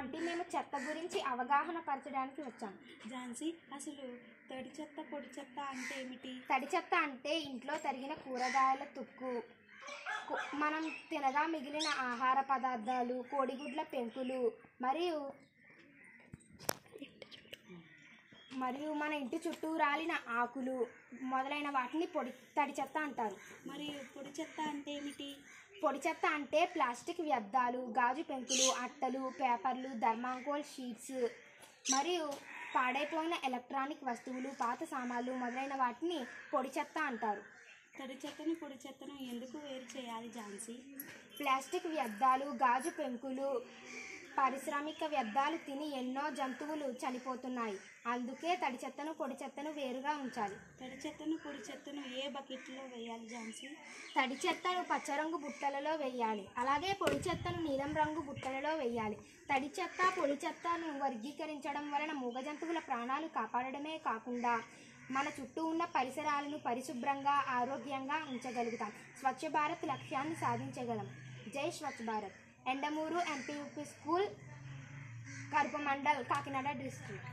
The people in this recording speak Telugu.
ఆంటీ మేము చెత్త గురించి అవగాహన పరచడానికి వచ్చాం. ఝాన్సీ, అసలు తడి చెత్త పొడి చెత్త అంటే ఏమిటి? తడి చెత్త అంటే ఇంట్లో తరిగిన కూరగాయల తుక్కు, మనం తినగా మిగిలిన ఆహార పదార్థాలు, కోడిగుడ్ల పెంకులు మరియు మన ఇంటి చుట్టూ రాలిన ఆకులు మొదలైన వాటిని తడి చెత్త అంటారు. మరియు పొడి చెత్త అంటే ఏమిటి? పొడి చెత్త అంటే ప్లాస్టిక్ వ్యర్థాలు, గాజు పెంకులు, అట్టలు, పేపర్లు, థర్మాకోల్ షీట్స్ మరియు పాడైపోయిన ఎలక్ట్రానిక్ వస్తువులు, పాత సామాన్లు మొదలైన వాటిని పొడి చెత్త అంటారు. తడి చెత్తను పొడి చెత్తను ఎందుకు వేరు చేయాలి ఝాన్సీ? ప్లాస్టిక్ వ్యర్థాలు, గాజు పెంకులు, పారిశ్రామిక వ్యర్థాలు తిని ఎన్నో జంతువులు చనిపోతున్నాయి. అందుకే తడి చెత్తను పొడి చెత్తను వేరుగా ఉంచాలి. తడి చెత్తను పొడి చెత్తను ఏ బకెట్లో వేయాలి ఝాన్సీ? తడి చెత్తను పచ్చరంగు బుట్టలలో వేయాలి. అలాగే పొడి చెత్తను నీలం రంగు బుట్టలలో వేయాలి. తడి చెత్త పొడి చెత్తను వర్గీకరించడం వలన మూగ జంతువుల ప్రాణాలు కాపాడడమే కాకుండా మన చుట్టూ ఉన్న పరిసరాలను పరిశుభ్రంగా ఆరోగ్యంగా ఉంచగలుగుతాం. స్వచ్ఛ భారత్ లక్ష్యాన్ని సాధించగలం. జై స్వచ్ఛ భారత్. ఎండమూరు ఎంపీయూపీ స్కూల్, కరుపమండల్, కాకినాడ డిస్ట్రిక్ట్.